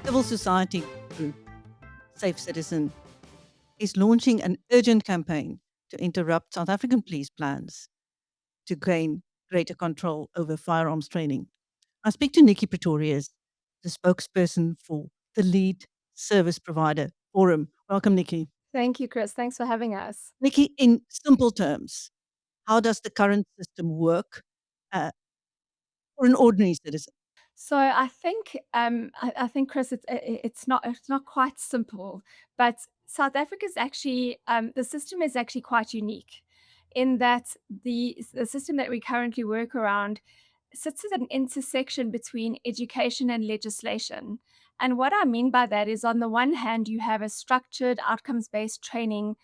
Civil society group Safe Citizen is launching an urgent campaign to interrupt South African police plans to gain greater control over firearms training. I speak to Nikki Pretorius, the spokesperson for the lead service provider forum. Welcome, Nikki. Thank you, Chris. Thanks for having us. Nikki, in simple terms, how does the current system work uh, for an ordinary citizen? So I think, Chris, it's not quite simple, but South Africa's actually the system is actually quite unique in that the system that we currently work around sits at an intersection between education and legislation. And what I mean by that is, on the one hand, you have a structured outcomes-based training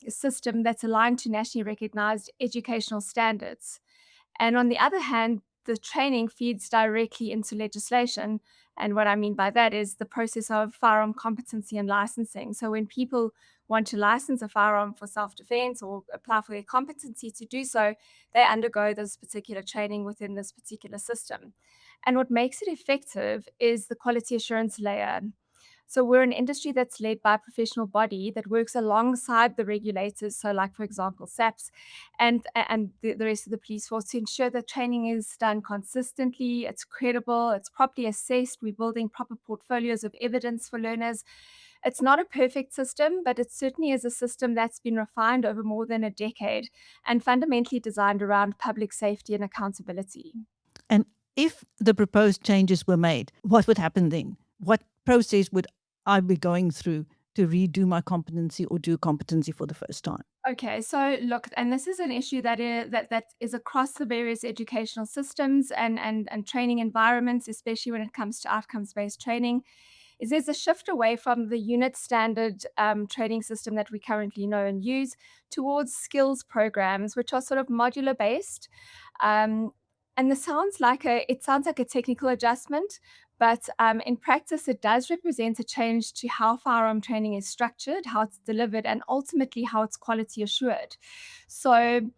system that's aligned to nationally recognized educational standards. And on the other hand, the training feeds directly into legislation. And what I mean by that is the process of firearm competency and licensing. So when people want to license a firearm for self defense or apply for their competency to do so, they undergo this particular training within this particular system. And what makes it effective is the quality assurance layer. So we're an industry that's led by a professional body that works alongside the regulators, so like, for example, SAPS and the rest of the police force, to ensure that training is done consistently, it's credible, it's properly assessed. We're building proper portfolios of evidence for learners. It's not a perfect system, but it certainly is a system that's been refined over more than a decade and fundamentally designed around public safety and accountability. And if the proposed changes were made, what would happen then? What process would I be going through to redo my competency or do competency for the first time? Okay, so look, and this is an issue that is across the various educational systems and training environments, especially when it comes to outcomes-based training. Is there's a shift away from the unit standard training system that we currently know and use towards skills programs, which are sort of modular based. Um, and it sounds like a technical adjustment, but in practice, it does represent a change to how firearm training is structured, how it's delivered, and ultimately how it's quality assured. So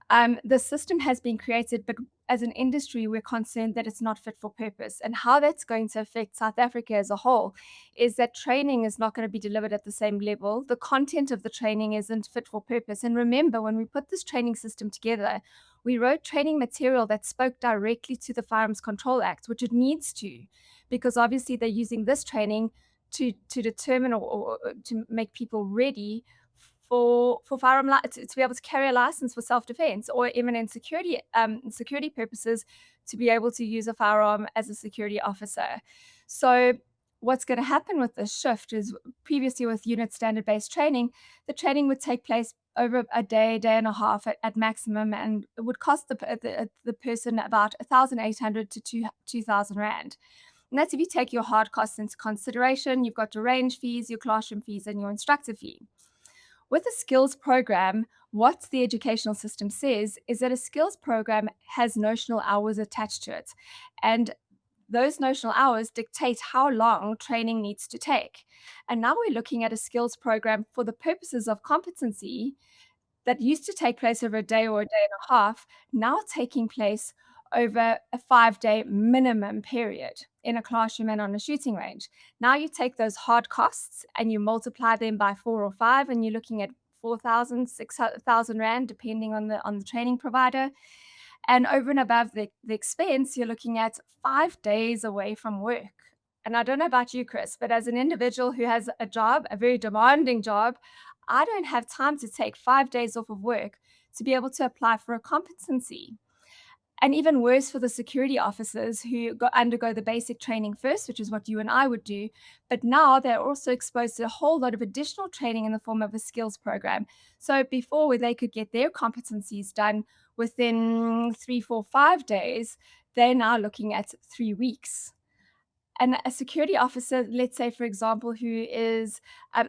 the system has been created, but as an industry, we're concerned that it's not fit for purpose. And how that's going to affect South Africa as a whole is that training is not going to be delivered at the same level. The content of the training isn't fit for purpose. And remember, when we put this training system together, we wrote training material that spoke directly to the Firearms Control Act, which it needs to, because obviously they're using this training to determine or to make people ready for to be able to carry a license for self-defense, or even in security purposes, to be able to use a firearm as a security officer. So what's going to happen with this shift is, previously with unit standard based training, the training would take place over a day and a half at maximum, and it would cost the person about 1,800 to 2,000 rand. And that's if you take your hard costs into consideration. You've got your range fees, your classroom fees, and your instructor fee. With a skills program, what the educational system says is that a skills program has notional hours attached to it. And those notional hours dictate how long training needs to take. And now we're looking at a skills program for the purposes of competency that used to take place over a day or a day and a half, now taking place over a 5-day minimum period in a classroom and on a shooting range. Now you take those hard costs and you multiply them by 4 or 5, and you're looking at 4,000, 6,000 rand, depending on the training provider. And over and above the expense, you're looking at 5 days away from work. And I don't know about you, Chris, but as an individual who has a job, a very demanding job, I don't have time to take 5 days off of work to be able to apply for a competency. And even worse for the security officers who undergo the basic training first, which is what you and I would do. But now they're also exposed to a whole lot of additional training in the form of a skills program. So before, where they could get their competencies done within 3, 4, 5 days, they're now looking at 3 weeks. And a security officer, let's say, for example, who is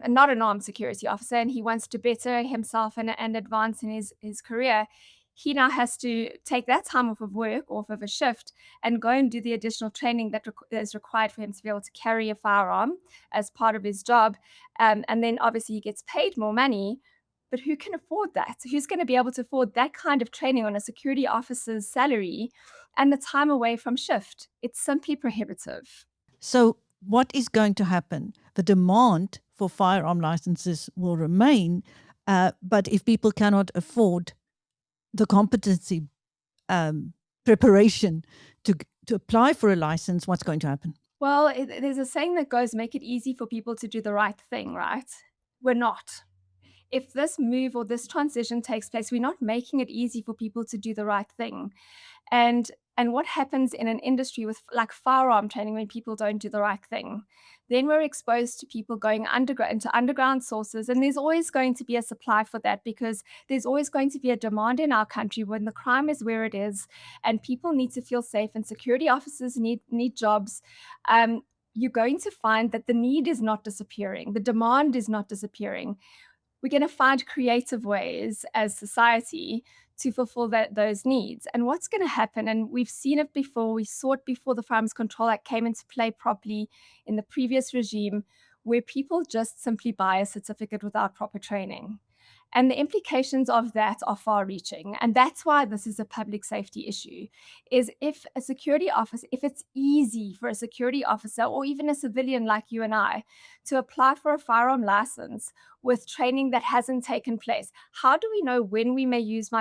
not an armed security officer and he wants to better himself and advance in his career, he now has to take that time off of work, off of a shift, and go and do the additional training that is required for him to be able to carry a firearm as part of his job. And then obviously he gets paid more money, But who can afford that? Who's going to be able to afford that kind of training on a security officer's salary and the time away from shift? It's simply prohibitive. So, what is going to happen? The demand for firearm licenses will remain, but if people cannot afford the competency preparation to apply for a license, what's going to happen? Well, there's a saying that goes, make it easy for people to do the right thing, right? We're not. If this move or this transition takes place, we're not making it easy for people to do the right thing. And what happens in an industry with like firearm training when people don't do the right thing? Then we're exposed to people going underground into underground sources, and there's always going to be a supply for that because there's always going to be a demand in our country when the crime is where it is, and people need to feel safe, and security officers need jobs. You're going to find that the need is not disappearing, the demand is not disappearing. We're going to find creative ways as society to fulfill those needs. And what's going to happen, and we've seen it before, we saw it before the Firearms Control Act came into play properly in the previous regime, where people just simply buy a certificate without proper training. And the implications of that are far reaching. And that's why this is a public safety issue, is if a security officer, if it's easy for a security officer or even a civilian like you and I to apply for a firearm license with training that hasn't taken place, how do we know when we may use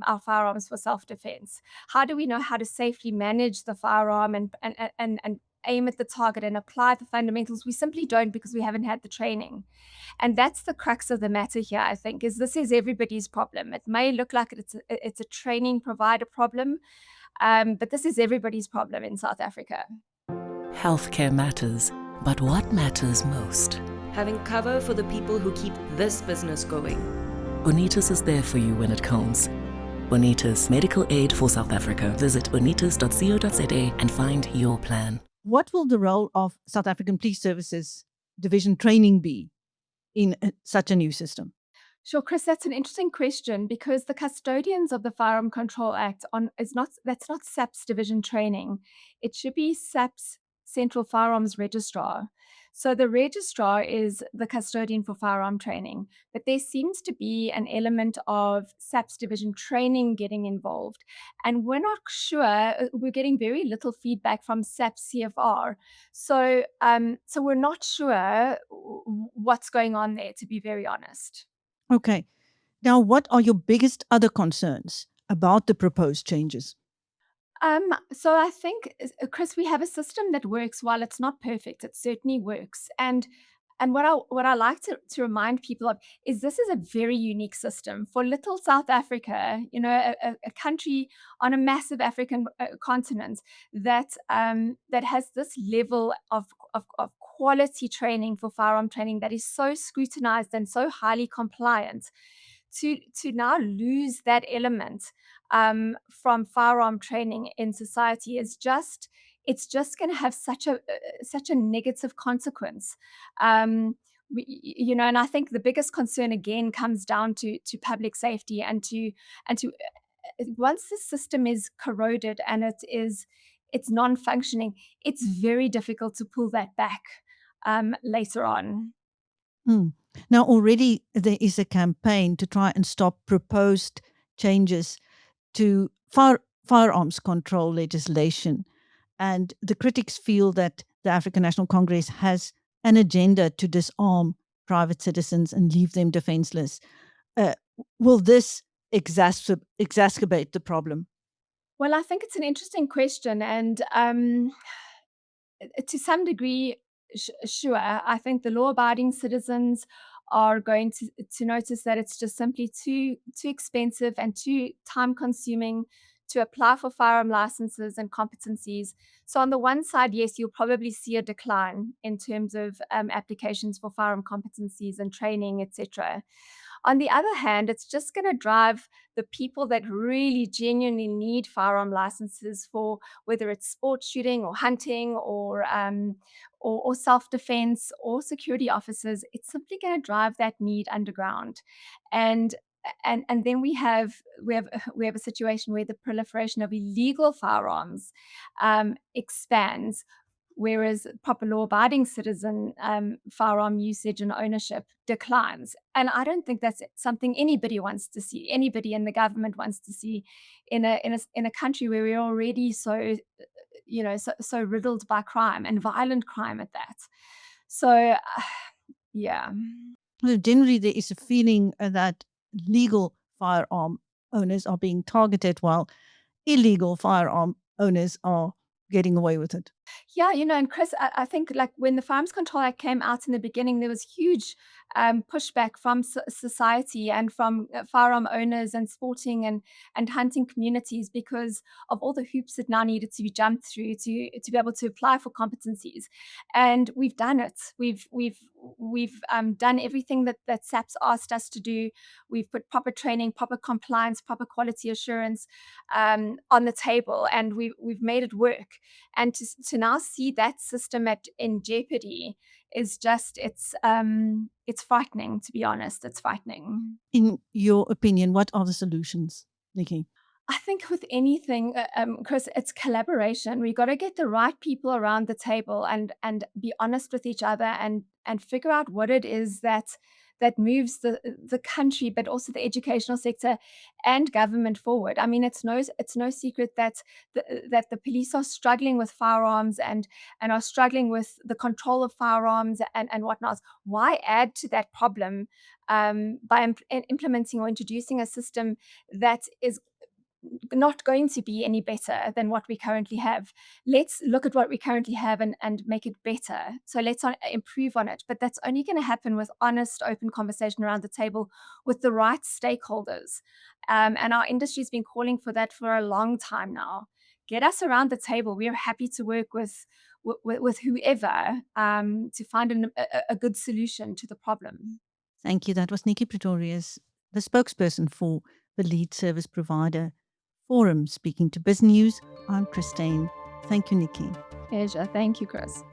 our firearms for self-defense? How do we know how to safely manage the firearm and aim at the target and apply the fundamentals? We simply don't, because we haven't had the training. And that's the crux of the matter here, I think, is this is everybody's problem. It may look like it's a training provider problem, but this is everybody's problem in South Africa. Healthcare matters, but what matters most? Having cover for the people who keep this business going. Bonitas is there for you when it counts. Bonitas, medical aid for South Africa. Visit bonitas.co.za and find your plan. What will the role of South African Police Services Division training be in such a new system? Sure, Chris, that's an interesting question because the custodians of the Firearm Control Act that's not SAPS division training. It should be SAPS Central Firearms Registrar. So the registrar is the custodian for firearm training, but there seems to be an element of SAPS division training getting involved. And we're not sure, we're getting very little feedback from SAPS CFR. So we're not sure what's going on there, to be very honest. Okay. Now, what are your biggest other concerns about the proposed changes? So I think, Chris, we have a system that works. While it's not perfect, it certainly works. And what I like to remind people of is this is a very unique system for little South Africa, a country on a massive African continent that that has this level of quality training for firearm training that is so scrutinized and so highly compliant. To now lose that element from firearm training in society is just it's just going to have such a negative consequence. And I think the biggest concern again comes down to public safety and to once the system is corroded and it's non-functioning, it's very difficult to pull that back later on. Hmm. Now, already there is a campaign to try and stop proposed changes to firearms control legislation. And the critics feel that the African National Congress has an agenda to disarm private citizens and leave them defenseless. Uh, will this exacerbate the problem? Well, I think it's an interesting question, and to some degree, sure. I think the law-abiding citizens are going to notice that it's just simply too expensive and too time-consuming to apply for firearm licenses and competencies. So on the one side, yes, you'll probably see a decline in terms of applications for firearm competencies and training, etc. On the other hand, it's just going to drive the people that really genuinely need firearm licenses for whether it's sport shooting or hunting or self-defense or security officers. It's simply going to drive that need underground. And and then we have a situation where the proliferation of illegal firearms expands, whereas proper law-abiding citizen firearm usage and ownership declines. And I don't think that's something anybody wants to see. Anybody in the government wants to see in a country where we're already so so riddled by crime and violent crime at that. So yeah. So generally, there is a feeling that legal firearm owners are being targeted while illegal firearm owners are getting away with it. Yeah, and Chris, I think like when the Firearms Control Act came out in the beginning, there was huge pushback from society and from firearm owners and sporting and hunting communities because of all the hoops that now needed to be jumped through to be able to apply for competencies. And we've done it. We've done everything that SAPS asked us to do. We've put proper training, proper compliance, proper quality assurance on the table, and we've made it work. And to now see that system in jeopardy is just it's frightening, to be honest. It's frightening. In your opinion, what are the solutions, Nikki? I think with anything, Chris, it's collaboration. We got to get the right people around the table and be honest with each other and figure out what it is that moves the country, but also the educational sector and government forward. I mean, it's no secret that the police are struggling with firearms and are struggling with the control of firearms and whatnot. Why add to that problem by implementing or introducing a system that is not going to be any better than what we currently have? Let's look at what we currently have and make it better. So let's improve on it. But that's only going to happen with honest, open conversation around the table with the right stakeholders. And our industry's been calling for that for a long time now. Get us around the table. We are happy to work with whoever to find a good solution to the problem. Thank you. That was Nikki Pretorius, the spokesperson for the lead service provider forum, speaking to BizNews. I'm Christine. Thank you, Nikki. Pleasure. Thank you, Chris.